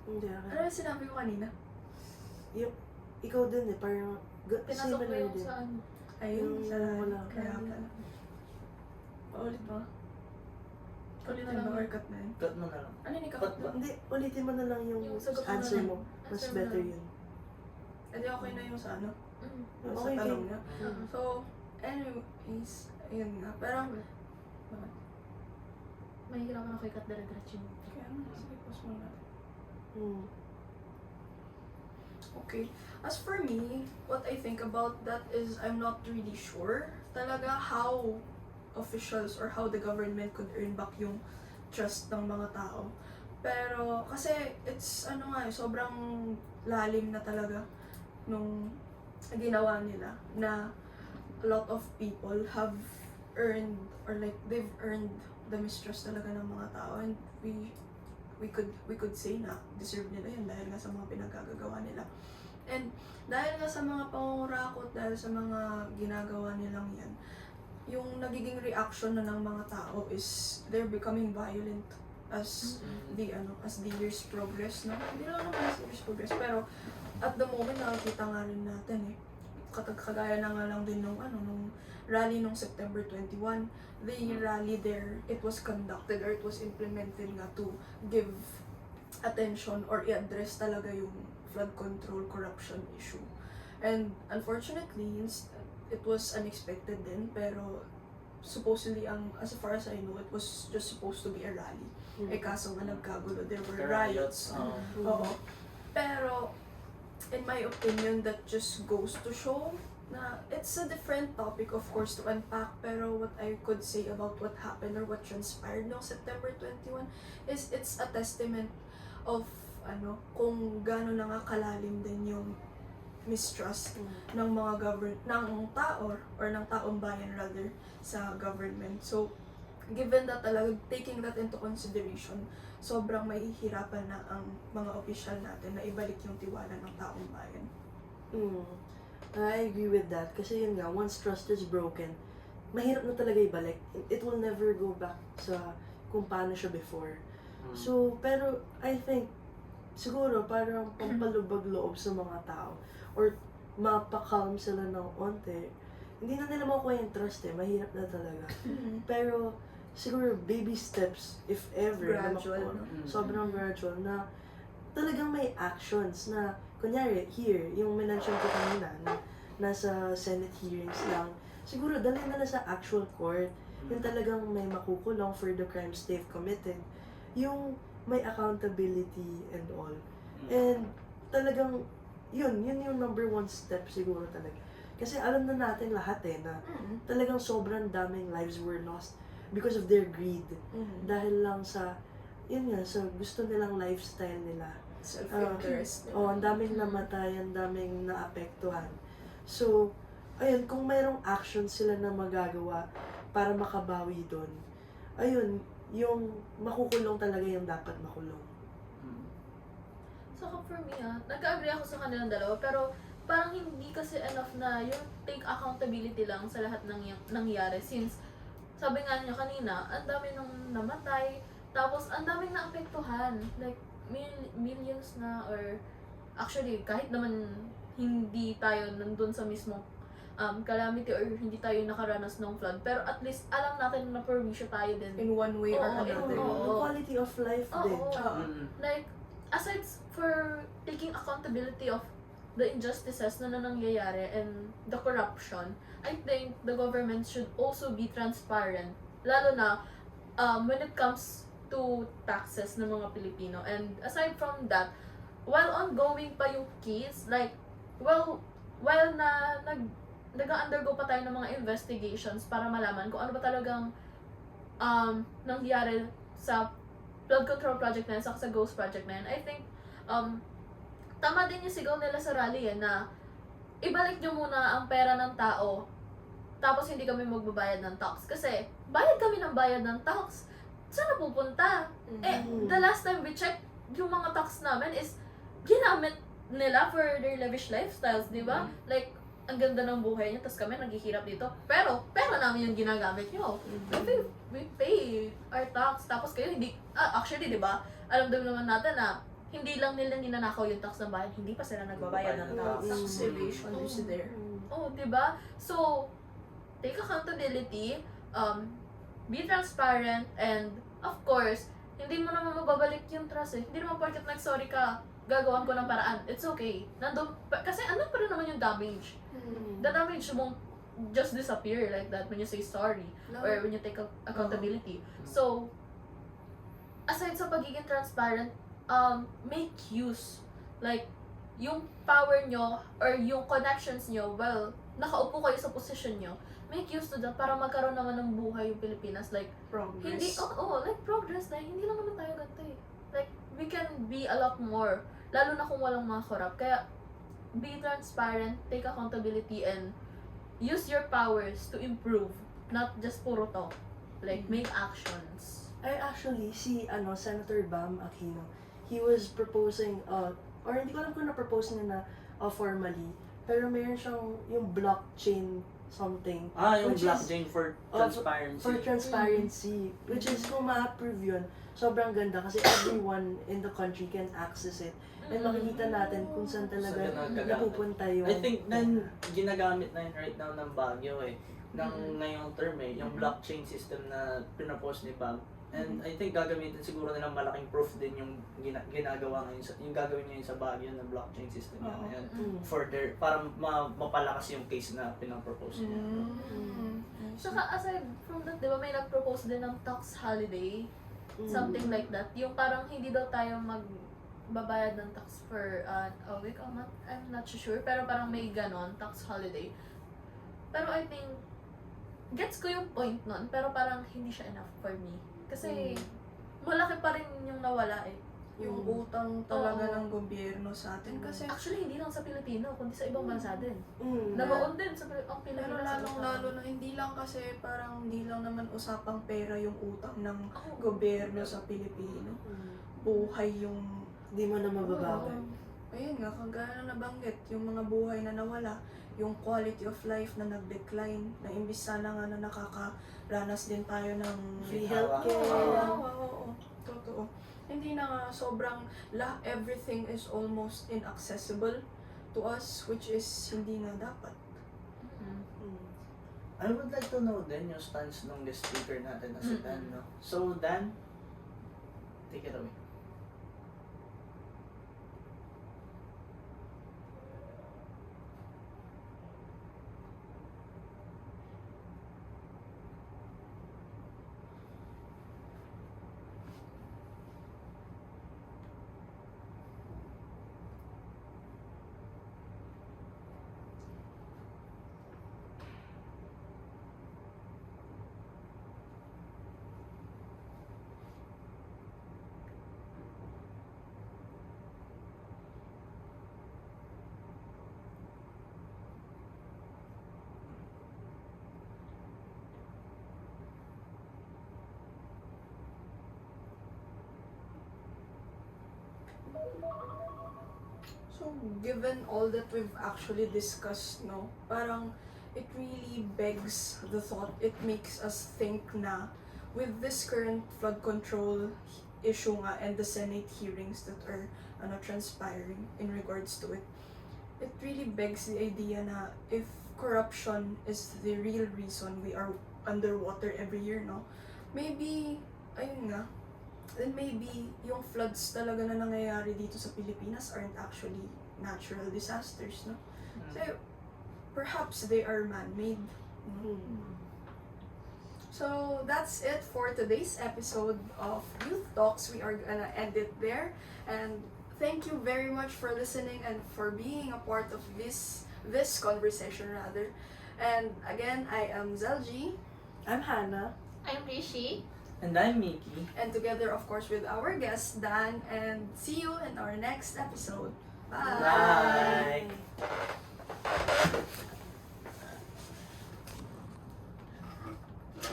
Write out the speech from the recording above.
Hindi, Ano yung sinabi ko kanina? Ikaw din eh, parang Pinasok mo yung din. sa ano. Ayun, Yung sa wala. kaya pala. Paulit mo? Ulit na na ba lang. or cut na yun? Cut mo na lang. Ano yung Cut ikakat ba? mo? Hindi, ulitin mo na lang yung Yung sagot mo answer na lang. mo. Mas Answer mo better na lang. yun. Edi okay na yung sa ano? Mm. Yung sa Okay, tanong okay. niya. Mm. So, anyways, ayun nga. Pero, bakit? Mahihirapan ako i-cut dire-diretso yun. Kaya ano, sige, pause mo na. Hmm. Okay. As for me, what I think about that is I'm not really sure talaga how officials or how the government could earn back yung trust ng mga tao. Pero, kasi it's ano nga, sobrang lalim na talaga nung ginawa nila na a lot of people have earned or like they've earned the mistrust talaga ng mga tao, and we could say na deserve nila yun dahil nga sa mga pinagkagagawa nila. And dahil nga sa mga pangungurakot, dahil sa mga ginagawa nilang yan, yung nagiging reaction na ng mga tao is they're becoming violent as as the years progress, no? Hindi lang naman as the years progress, pero at the moment nakikita nga rin natin eh. Kagaya na nga lang din nung rally nung September 21, the rally there, it was conducted or it was implemented nga to give attention or i-address talaga yung flood control corruption issue. And unfortunately, it was unexpected din, pero supposedly, as far as I know, it was just supposed to be a rally. Eh kaso nga nagkagulo, there were riots. Oo. Pero, in my opinion, that just goes to show na it's a different topic, of course, to unpack, pero what I could say about what happened or what transpired no September 21 is it's a testament of kung gaano na nga kalalim din yung mistrust ng mga ng tao or ng taong bayan rather sa government. So, given that talaga, taking that into consideration, sobrang mahihirapan na ang mga opisyal natin na ibalik yung tiwala ng taong bayan. I agree with that. Kasi yun nga, once trust is broken, mahirap na talaga ibalik. It will never go back sa kung paano siya before. So, pero I think, siguro parang pampalubag loob sa mga tao or mapakalm sila ng onte. Hindi na nila makuha yung trust eh. Mahirap na talaga. Pero, siguro baby steps, if ever, Gradual, na no? sobrang gradual na talagang may actions na, kunyari, here, yung minention ko kanina na nasa Senate hearings lang, siguro dali na sa actual court, yung talagang may makukulong for the crimes they've committed, yung may accountability and all. And talagang, yun yung number one step siguro talaga. Kasi alam na natin lahat eh, na talagang sobrang daming lives were lost because of their greed. Dahil lang sa, yun nga, sa gusto nilang lifestyle nila. Self-interest. Ang daming namatay, ang daming naapektuhan. So, ayun, kung mayroong action sila na magagawa para makabawi doon, ayun, yung makukulong talaga yung dapat makulong. So, for me nag-agree ako sa kanilang dalawa, pero parang hindi kasi enough na yung take accountability lang sa lahat ng nangyari, since sabi nga niya kanina, ang dami nang namatay, tapos ang daming naapektuhan, like millions na, or actually kahit naman hindi tayo nandun sa mismong calamity or hindi tayo nakaranas ng flood, pero at least alam natin na perwisyo tayo din. In one way or Oo, another. oo. Quality of life din. Like, aside for taking accountability of the injustices na nangyayari and the corruption, I think the government should also be transparent, lalo na when it comes to taxes ng mga Pilipino. And aside from that, while ongoing pa yung case, like, while nag-undergo pa tayo ng mga investigations para malaman kung ano ba talagang nangyari sa flood control project na yun, sa Ghost project na yun, I think tama din yung sigaw nila sa rally na ibalik nyo muna ang pera ng tao tapos hindi kami magbabayad ng tax. Kasi bayad kami ng bayad ng tax, saan na pupunta? The last time we checked, yung mga tax namin is ginamit nila for their lavish lifestyles, di ba? Like, ang ganda ng buhay niyo, tapos kami naghihirap dito. Pero, pera namin yung ginagamit nyo. We pay our tax, tapos kayo hindi, actually, di ba? Alam din naman natin na hindi lang nila ninanakaw yung tax ng bayan, hindi pa sila nagbabayad ng tax. Tax evasion is there. Oh, di ba? So, take accountability, be transparent, and of course, hindi mo naman mababalik yung trust eh. Hindi naman porket nag-sorry ka, gagawan ko ng paraan. It's okay. Kasi ano pa rin naman yung damage. The damage won't just disappear like that when you say sorry No. or when you take accountability. So, aside sa pagiging transparent, make use. Like, yung power nyo or yung connections nyo, well, nakaupo kayo sa position nyo, make use to that para magkaroon naman ng buhay yung Pilipinas. Like, Progress. hindi, like progress na, hindi lang naman tayo ganito eh. Like, we can be a lot more, lalo na kung walang mga corrupt. Kaya, be transparent, take accountability, and use your powers to improve, not just puro talk. Like, make actions. I actually, Senator Bam Aquino, he was proposing, or hindi ko alam kung na-propose niya na formally, pero mayroon siyang yung blockchain something. Yung which is- blockchain for transparency. For transparency, which is kung ma-approve yun, sobrang ganda kasi everyone in the country can access it. And makikita natin kung saan talaga Saan nagagamit. napupunta yung I think ginagamit na yun right now ng Baguio ngayong term yung blockchain system na pinapose ni Bam. And I think gagamitin siguro nilang malaking proof din yung ginagawa ngayon yung gagawin niya sa Baguio na blockchain system na yan. For para mapalakas yung case na pinapropose niya. Saka aside from that, di ba may nag-propose din ng tax holiday? Something like that. Yung parang hindi daw tayo magbabayad ng tax for a week. I'm not sure. Pero parang may ganon, tax holiday. Pero I think, gets ko yung point nun. Pero parang hindi siya enough for me. Kasi, malaki pa rin yung nawala eh. Yung utang talaga Oo. ng gobyerno sa atin. Kasi, Actually, hindi lang sa Pilipino, kundi sa ibang bansa din. Mm. Nabaon din sa ang pero Pilipinas. lalong-lalo na, hindi lang kasi parang hindi lang naman usapang pera yung utang ng Oo. gobyerno sa Pilipino. Mm. Buhay yung Hindi mo na mababawi. ayun nga, kagaya na nabanggit, yung mga buhay na nawala, yung quality of life na nag-decline, na imbis sana nga na nakakaranas din tayo ng Free Hawa. healthcare. Oo, totoo. Hindi na nga, sobrang, everything is almost inaccessible to us, which is hindi nga dapat. Mm. Mm. I would like to know din yung stance ng guest speaker natin na si Dan, no? So, Dan, take it away. So, given all that we've actually discussed, no, parang it really begs the thought, it makes us think na with this current flood control issue nga and the Senate hearings that are transpiring in regards to it, it really begs the idea na if corruption is the real reason we are underwater every year, no, maybe, ayun nga, then maybe yung floods talaga na nangyayari dito sa Pilipinas aren't actually natural disasters, no? So, perhaps they are man-made. No? Mm. So, that's it for today's episode of Youth Talks. We are gonna end it there. And thank you very much for listening and for being a part of this conversation, rather. And again, I am Zelji. I'm Hannah. I'm Rishi. And I'm Mickey. And together, of course, with our guest, Dan. And see you in our next episode. Bye! Bye.